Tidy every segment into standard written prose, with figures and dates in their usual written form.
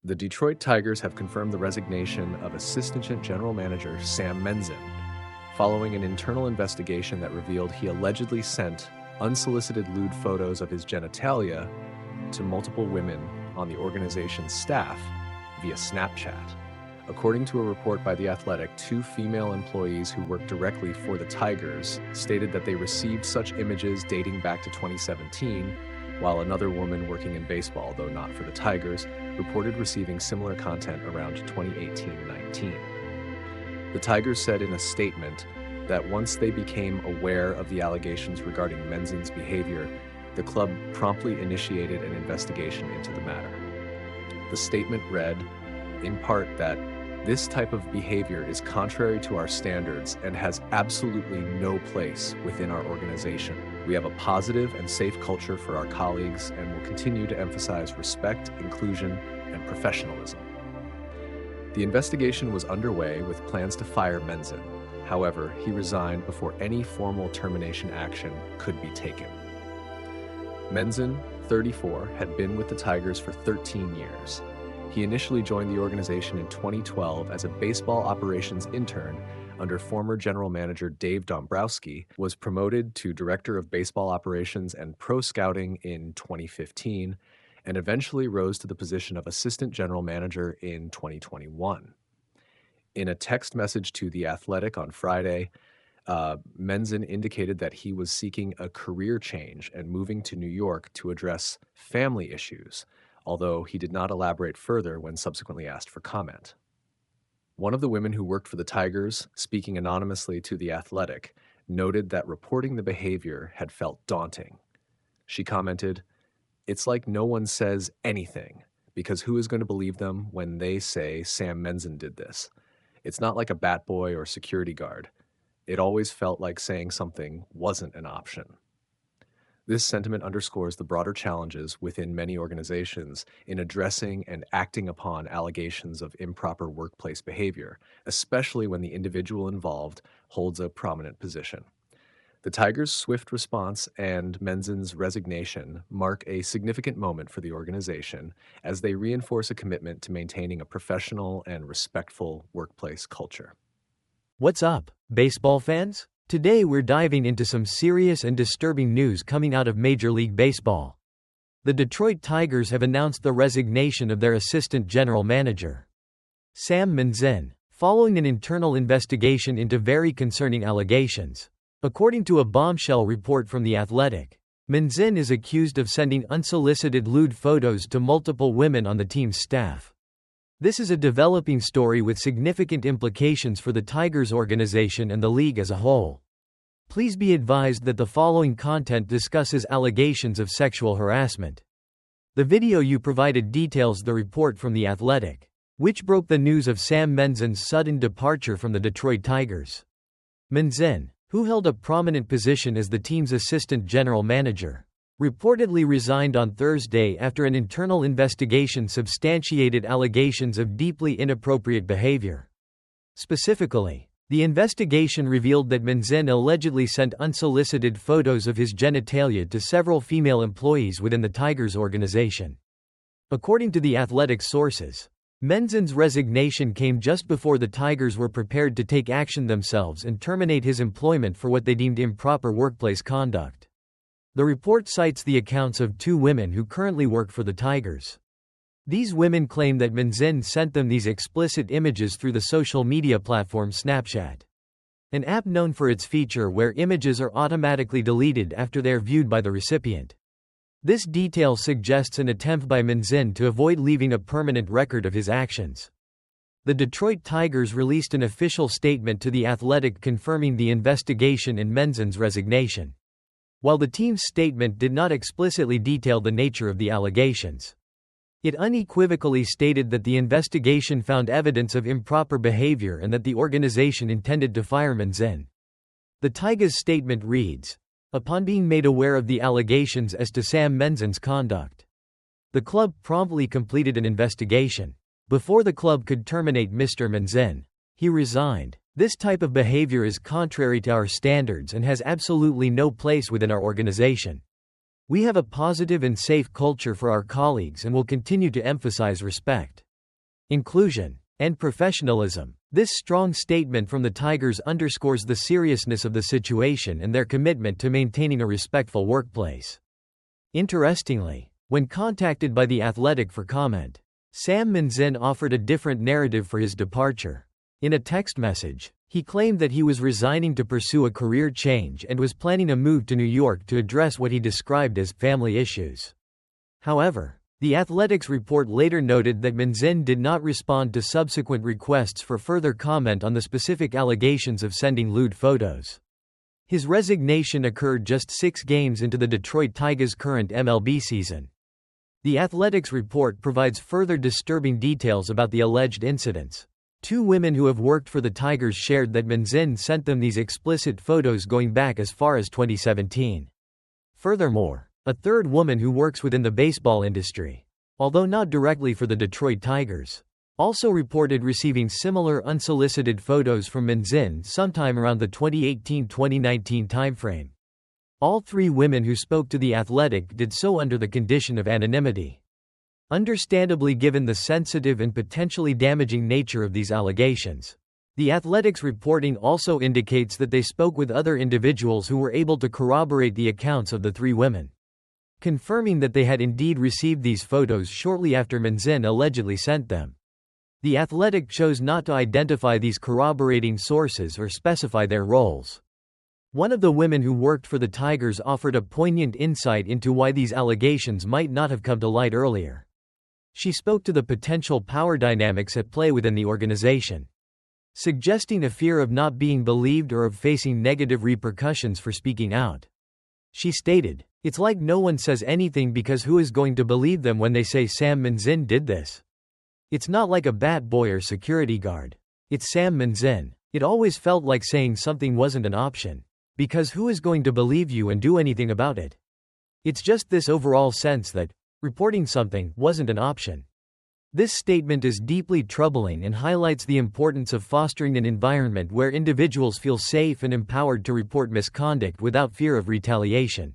The Detroit Tigers have confirmed the resignation of Assistant General Manager Sam Menzin, following an internal investigation that revealed he allegedly sent unsolicited lewd photos of his genitalia to multiple women on the organization's staff via Snapchat. According to a report by The Athletic, 2 female employees who worked directly for the Tigers stated that they received such images dating back to 2017, while another woman working in baseball, though not for the Tigers, reported receiving similar content around 2018-19. The Tigers said in a statement that once they became aware of the allegations regarding Menzin's behavior, the club promptly initiated an investigation into the matter. The statement read, in part, that this type of behavior is contrary to our standards and has absolutely no place within our organization. We have a positive and safe culture for our colleagues and will continue to emphasize respect, inclusion, and professionalism. The investigation was underway with plans to fire Menzin. However, he resigned before any formal termination action could be taken. Menzin, 34, had been with the Tigers for 13 years. He initially joined the organization in 2012 as a baseball operations intern under former general manager Dave Dombrowski, was promoted to director of baseball operations and pro scouting in 2015, and eventually rose to the position of assistant general manager in 2021. In a text message to The Athletic on Friday, Menzin indicated that he was seeking a career change and moving to New York to address family issues, although he did not elaborate further when subsequently asked for comment. One of the women who worked for the Tigers, speaking anonymously to The Athletic, noted that reporting the behavior had felt daunting. She commented, "It's like no one says anything, because who is going to believe them when they say Sam Menzin did this? It's not like a bat boy or security guard. It always felt like saying something wasn't an option." This sentiment underscores the broader challenges within many organizations in addressing and acting upon allegations of improper workplace behavior, especially when the individual involved holds a prominent position. The Tigers' swift response and Menzin's resignation mark a significant moment for the organization as they reinforce a commitment to maintaining a professional and respectful workplace culture. What's up, baseball fans? Today we're diving into some serious and disturbing news coming out of Major League Baseball. The Detroit Tigers have announced the resignation of their assistant general manager, Sam Menzin, following an internal investigation into very concerning allegations. According to a bombshell report from The Athletic, Menzin is accused of sending unsolicited lewd photos to multiple women on the team's staff. This is a developing story with significant implications for the Tigers organization and the league as a whole. Please be advised that the following content discusses allegations of sexual harassment. The video you provided details the report from The Athletic, which broke the news of Sam Menzin's sudden departure from the Detroit Tigers. Menzin, who held a prominent position as the team's assistant general manager, reportedly resigned on Thursday after an internal investigation substantiated allegations of deeply inappropriate behavior. Specifically, the investigation revealed that Menzin allegedly sent unsolicited photos of his genitalia to several female employees within the Tigers organization. According to The Athletic sources, Menzin's resignation came just before the Tigers were prepared to take action themselves and terminate his employment for what they deemed improper workplace conduct. The report cites the accounts of 2 women who currently work for the Tigers. These women claim that Menzin sent them these explicit images through the social media platform Snapchat, an app known for its feature where images are automatically deleted after they are viewed by the recipient. This detail suggests an attempt by Menzin to avoid leaving a permanent record of his actions. The Detroit Tigers released an official statement to The Athletic confirming the investigation and Menzin's resignation. While the team's statement did not explicitly detail the nature of the allegations, it unequivocally stated that the investigation found evidence of improper behavior and that the organization intended to fire Menzin. The Tigers' statement reads, "Upon being made aware of the allegations as to Sam Menzin's conduct, the club promptly completed an investigation. Before the club could terminate Mr. Menzin, he resigned. This type of behavior is contrary to our standards and has absolutely no place within our organization. We have a positive and safe culture for our colleagues and will continue to emphasize respect, inclusion, and professionalism. This strong statement from the Tigers underscores the seriousness of the situation and their commitment to maintaining a respectful workplace. Interestingly, when contacted by The Athletic for comment, Sam Menzin offered a different narrative for his departure. In a text message, he claimed that he was resigning to pursue a career change and was planning a move to New York to address what he described as family issues. However, The Athletic's report later noted that Menzin did not respond to subsequent requests for further comment on the specific allegations of sending lewd photos. His resignation occurred just 6 games into the Detroit Tigers' current MLB season. The Athletic's report provides further disturbing details about the alleged incidents. 2 women who have worked for the Tigers shared that Menzin sent them these explicit photos going back as far as 2017. Furthermore, a third woman who works within the baseball industry, although not directly for the Detroit Tigers, also reported receiving similar unsolicited photos from Menzin sometime around the 2018-2019 timeframe. All 3 women who spoke to The Athletic did so under the condition of anonymity. Understandably, given the sensitive and potentially damaging nature of these allegations, The Athletic's reporting also indicates that they spoke with other individuals who were able to corroborate the accounts of the 3 women, confirming that they had indeed received these photos shortly after Menzin allegedly sent them. The Athletic chose not to identify these corroborating sources or specify their roles. One of the women who worked for the Tigers offered a poignant insight into why these allegations might not have come to light earlier. She spoke to the potential power dynamics at play within the organization, suggesting a fear of not being believed or of facing negative repercussions for speaking out. She stated, "It's like no one says anything because who is going to believe them when they say Sam Menzin did this? It's not like a bat boy or security guard. It's Sam Menzin. It always felt like saying something wasn't an option, because who is going to believe you and do anything about it? It's just this overall sense that reporting something wasn't an option." This statement is deeply troubling and highlights the importance of fostering an environment where individuals feel safe and empowered to report misconduct without fear of retaliation.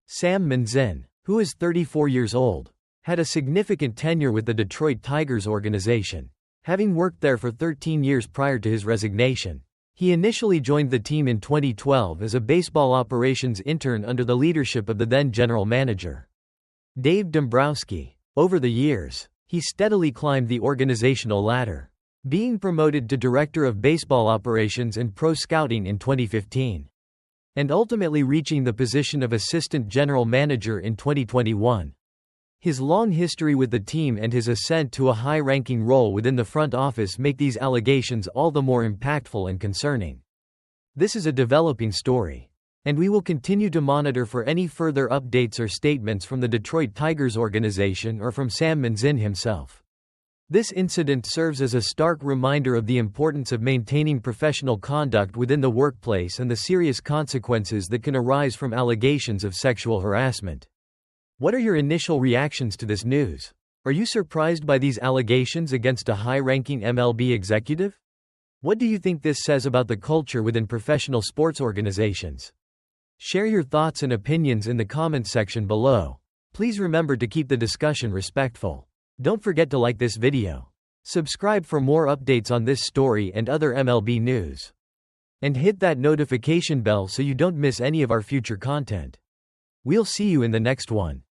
Sam Menzin, who is 34 years old, had a significant tenure with the Detroit Tigers organization, having worked there for 13 years prior to his resignation. He initially joined the team in 2012 as a baseball operations intern under the leadership of the then general manager, Dave Dombrowski. Over the years, he steadily climbed the organizational ladder, being promoted to Director of Baseball Operations and Pro Scouting in 2015, and ultimately reaching the position of Assistant General Manager in 2021. His long history with the team and his ascent to a high-ranking role within the front office make these allegations all the more impactful and concerning. This is a developing story, and we will continue to monitor for any further updates or statements from the Detroit Tigers organization or from Sam Menzin himself. This incident serves as a stark reminder of the importance of maintaining professional conduct within the workplace and the serious consequences that can arise from allegations of sexual harassment. What are your initial reactions to this news? Are you surprised by these allegations against a high-ranking MLB executive? What do you think this says about the culture within professional sports organizations? Share your thoughts and opinions in the comments section below. Please remember to keep the discussion respectful. Don't forget to like this video. Subscribe for more updates on this story and other MLB news. And hit that notification bell so you don't miss any of our future content. We'll see you in the next one.